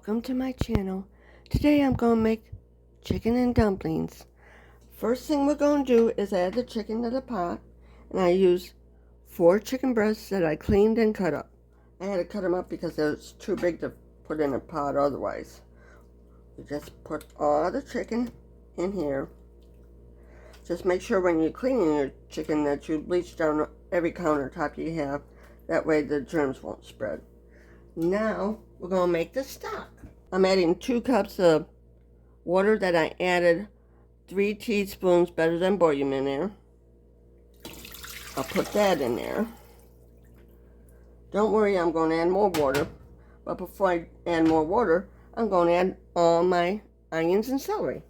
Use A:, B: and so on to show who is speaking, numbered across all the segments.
A: Welcome to my channel. Today I'm going to make chicken and dumplings. First thing we're going to do is add the chicken to the pot. And I used 4 chicken breasts that I cleaned and cut up. I had to cut them up because it was too big to put in a pot otherwise. You just put all the chicken in here. Just make sure when you're cleaning your chicken that you bleach down every countertop you have. That way the germs won't spread. Now we're going to make the stock. I'm adding 2 cups of water that I added 3 teaspoons better than bouillon in there. I'll put that in there. Don't worry, I'm going to add more water. But before I add more water, I'm going to add all my onions and celery.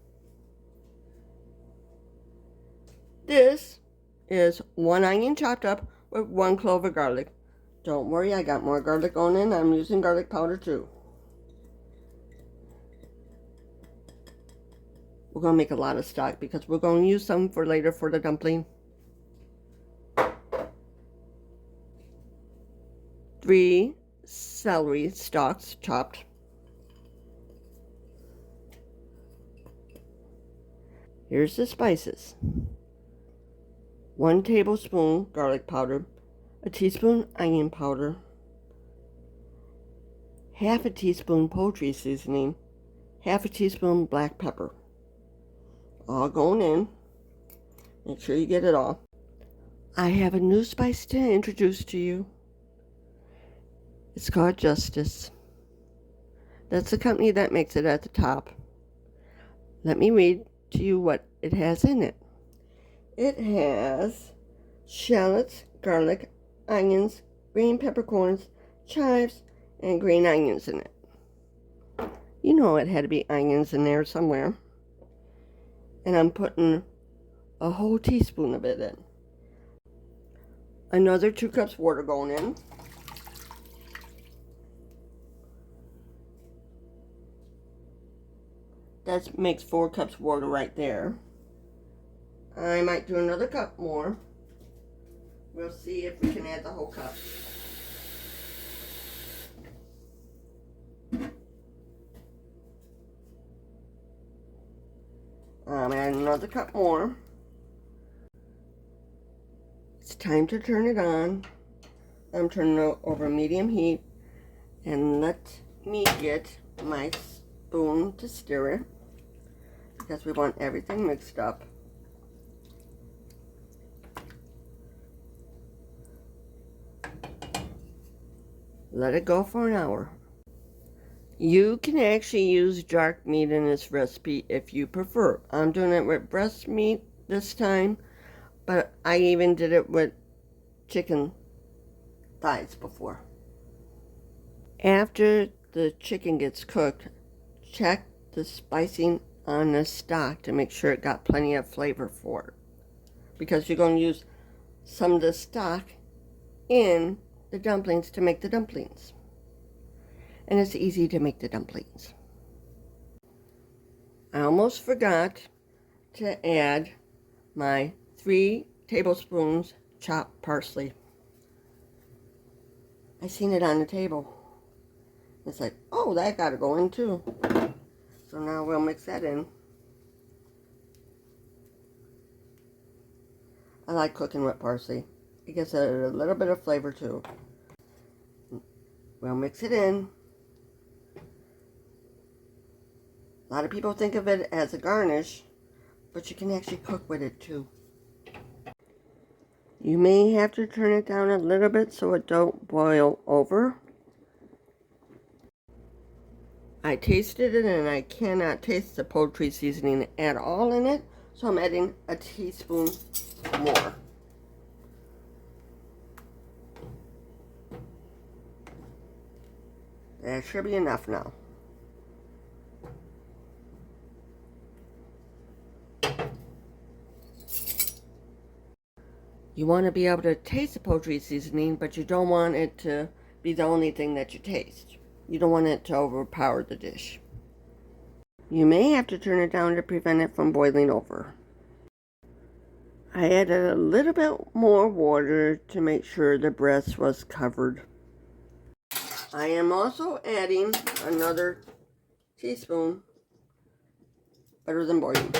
A: This is 1 onion chopped up with 1 clove of garlic. Don't worry, I got more garlic going in. I'm using garlic powder too. We're going to make a lot of stock because we're going to use some for later for the dumpling. 3 celery stalks chopped. Here's the spices. 1 tablespoon garlic powder, a teaspoon onion powder, half a teaspoon poultry seasoning, half a teaspoon black pepper. All going in. Make sure you get it all. I have a new spice to introduce to you. It's called Justice. That's the company that makes it at the top. Let me read to you what it has in it. It has shallots, garlic, onions, green peppercorns, chives, and green onions in it. You know it had to be onions in there somewhere. And I'm putting a whole teaspoon of it in. Another 2 cups water going in. That makes 4 cups water right there. I might do another cup more. We'll see if we can add the whole cup. I'm adding another cup more. It's time to turn it on. I'm turning it over medium heat. And let me get my spoon to stir it, because we want everything mixed up. Let it go for an hour. You can actually use dark meat in this recipe if you prefer. I'm doing it with breast meat this time, but I even did it with chicken thighs before. After the chicken gets cooked, check the spicing on the stock to make sure it got plenty of flavor for it, because you're going to use some of the stock in the dumplings to make the dumplings. And it's easy to make the dumplings. I almost forgot to add my 3 tablespoons chopped parsley. I seen it on the table. It's like, oh, that got to go in too. So now we'll mix that in. I like cooking with parsley. It gives it a little bit of flavor too. We'll mix it in. A lot of people think of it as a garnish, but you can actually cook with it too. You may have to turn it down a little bit so it don't boil over. I tasted it and I cannot taste the poultry seasoning at all in it, so I'm adding a teaspoon more. That should be enough now. You want to be able to taste the poultry seasoning, but you don't want it to be the only thing that you taste. You don't want it to overpower the dish. You may have to turn it down to prevent it from boiling over. I added a little bit more water to make sure the breast was covered. I am also adding another teaspoon better than bouillon.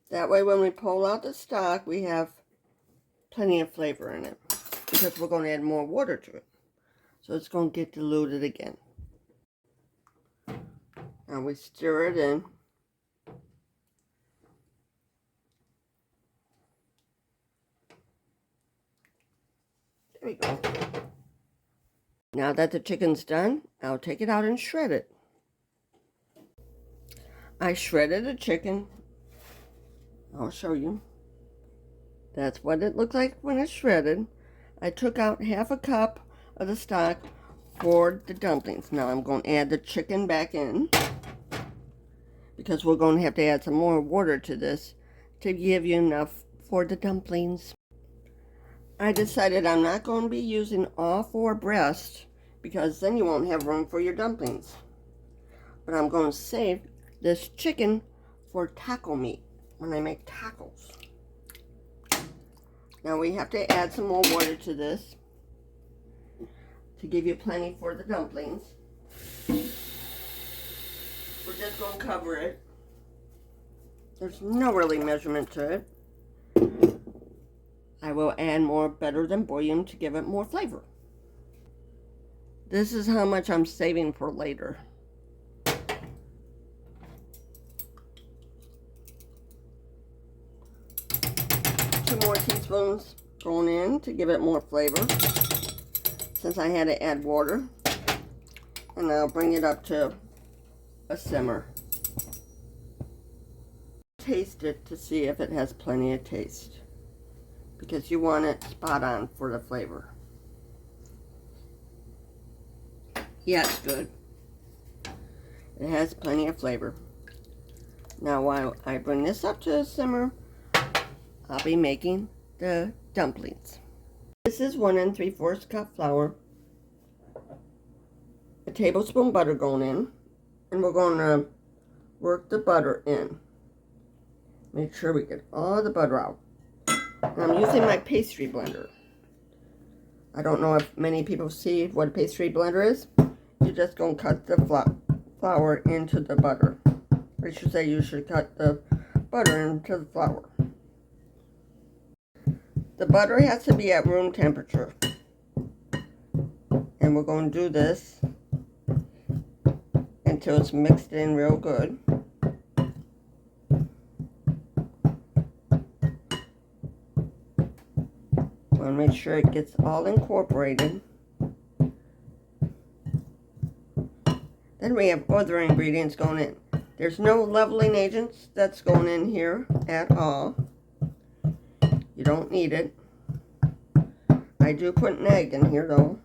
A: That way when we pull out the stock, we have plenty of flavor in it, because we're going to add more water to it. So it's going to get diluted again. Now we stir it in. There we go. Now that the chicken's done, I'll take it out and shred it. I shredded the chicken. I'll show you. That's what it looks like when it's shredded. I took out half a cup of the stock for the dumplings. Now I'm going to add the chicken back in, because we're going to have to add some more water to this to give you enough for the dumplings. I decided I'm not going to be using all 4 breasts, because then you won't have room for your dumplings. But I'm going to save this chicken for taco meat when I make tacos. Now we have to add some more water to this to give you plenty for the dumplings. We're just going to cover it. There's no really measurement to it. I will add more better than bouillon to give it more flavor. This is how much I'm saving for later. 2 more teaspoons going in to give it more flavor, since I had to add water. And I'll bring it up to a simmer. Taste it to see if it has plenty of taste, because you want it spot on for the flavor. Yeah, it's good. It has plenty of flavor. Now while I bring this up to a simmer, I'll be making the dumplings. This is 1 3/4 cup flour, a tablespoon butter going in, and we're going to work the butter in. Make sure we get all the butter out. And I'm using my pastry blender. I don't know if many people see what a pastry blender is. You're just going to cut the flour into the butter. Or I should say you should cut the butter into the flour. The butter has to be at room temperature. And we're going to do this until it's mixed in real good. Want to make sure it gets all incorporated. Then we have other ingredients going in. There's no leveling agents that's going in here at all. You don't need it. I do put an egg in here though,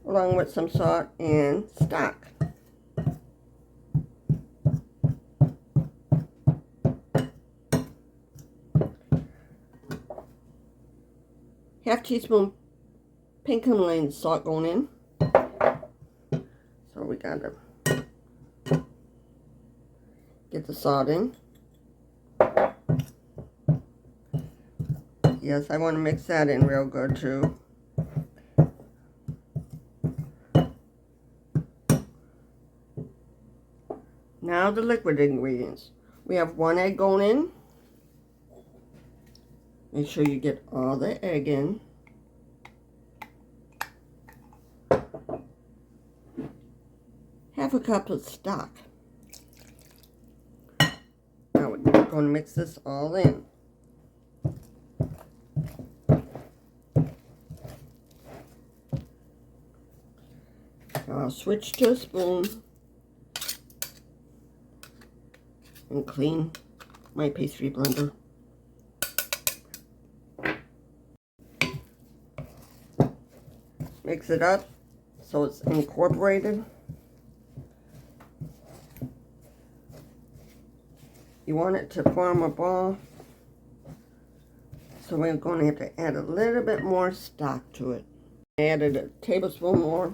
A: along with some salt and stock. Half teaspoon pink Himalayan salt going in. So we gotta get the salt in. Yes, I want to mix that in real good too. Now the liquid ingredients. We have 1 egg going in. Make sure you get all the egg in. Half a cup of stock. Now we're going to mix this all in. Now I'll switch to a spoon and clean my pastry blender. Mix it up so it's incorporated. You want it to form a ball, so we're going to have to add a little bit more stock to it. I added a tablespoon more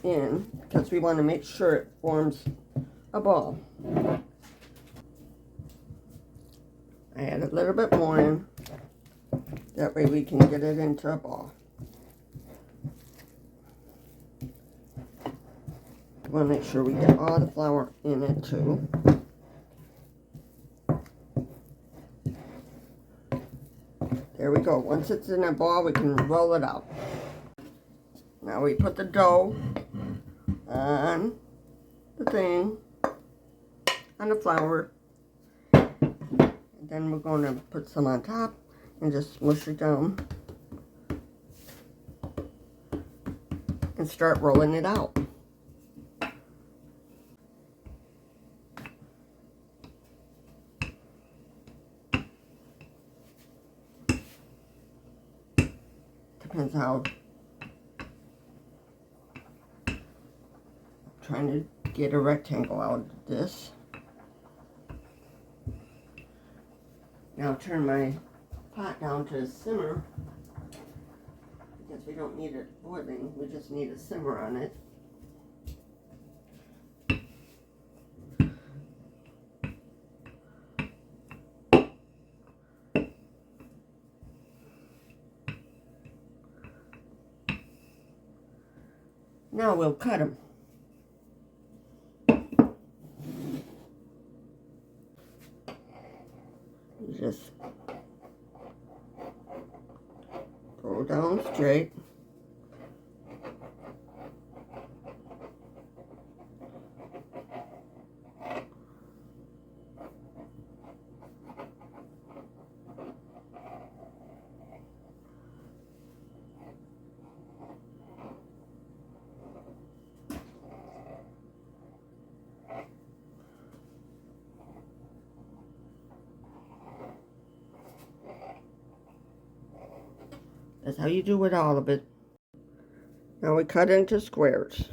A: in because we want to make sure it forms a ball. I add a little bit more in, that way we can get it into a ball. want to make sure we get all the flour in it too. There we go. Once it's in a ball, we can roll it out. Now we put the dough on the thing, on the flour. And then we're going to put some on top and just smush it down. And start rolling it out. Depends how. I'm trying to get a rectangle out of this. Now turn my pot down to simmer, because we don't need it boiling, we just need a simmer on it. Now we'll cut them. Just go down straight. That's how you do with all of it. Now we cut into squares.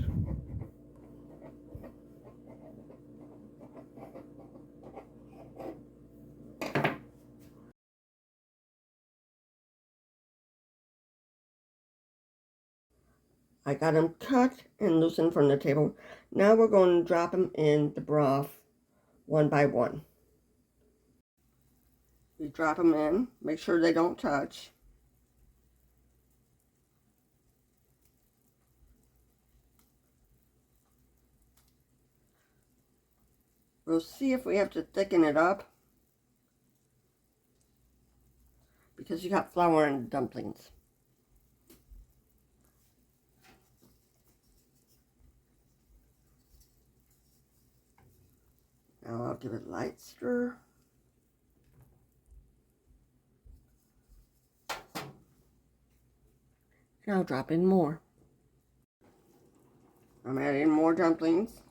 A: I got them cut and loosened from the table. Now we're going to drop them in the broth one by one. We drop them in, make sure they don't touch. We'll see if we have to thicken it up, because you got flour in the dumplings. Now I'll give it a light stir. And I'll drop in more. I'm adding more dumplings.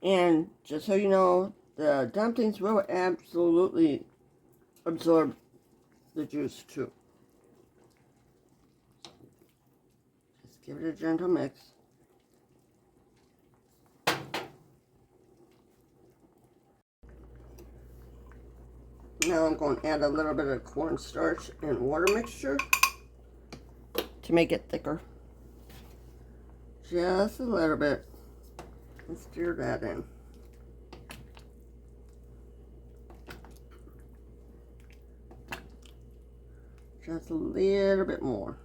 A: And just so you know, the dumplings will absolutely absorb the juice too. Just give it a gentle mix. Now I'm going to add a little bit of cornstarch and water mixture to make it thicker. Just a little bit. And stir that in. Just a little bit more.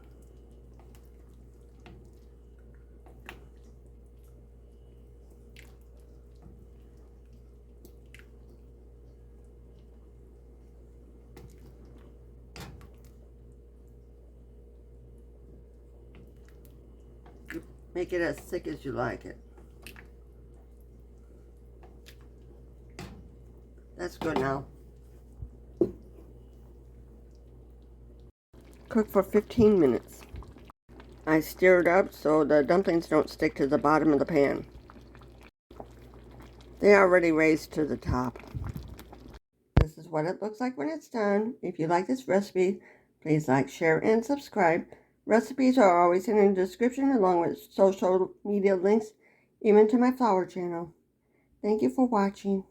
A: Make it as thick as you like it. That's good now. Cook for 15 minutes. I stir it up so the dumplings don't stick to the bottom of the pan. They are already raised to the top. This is what it looks like when it's done. If you like this recipe, please like, share, and subscribe. Recipes are always in the description along with social media links, even to my flower channel. Thank you for watching.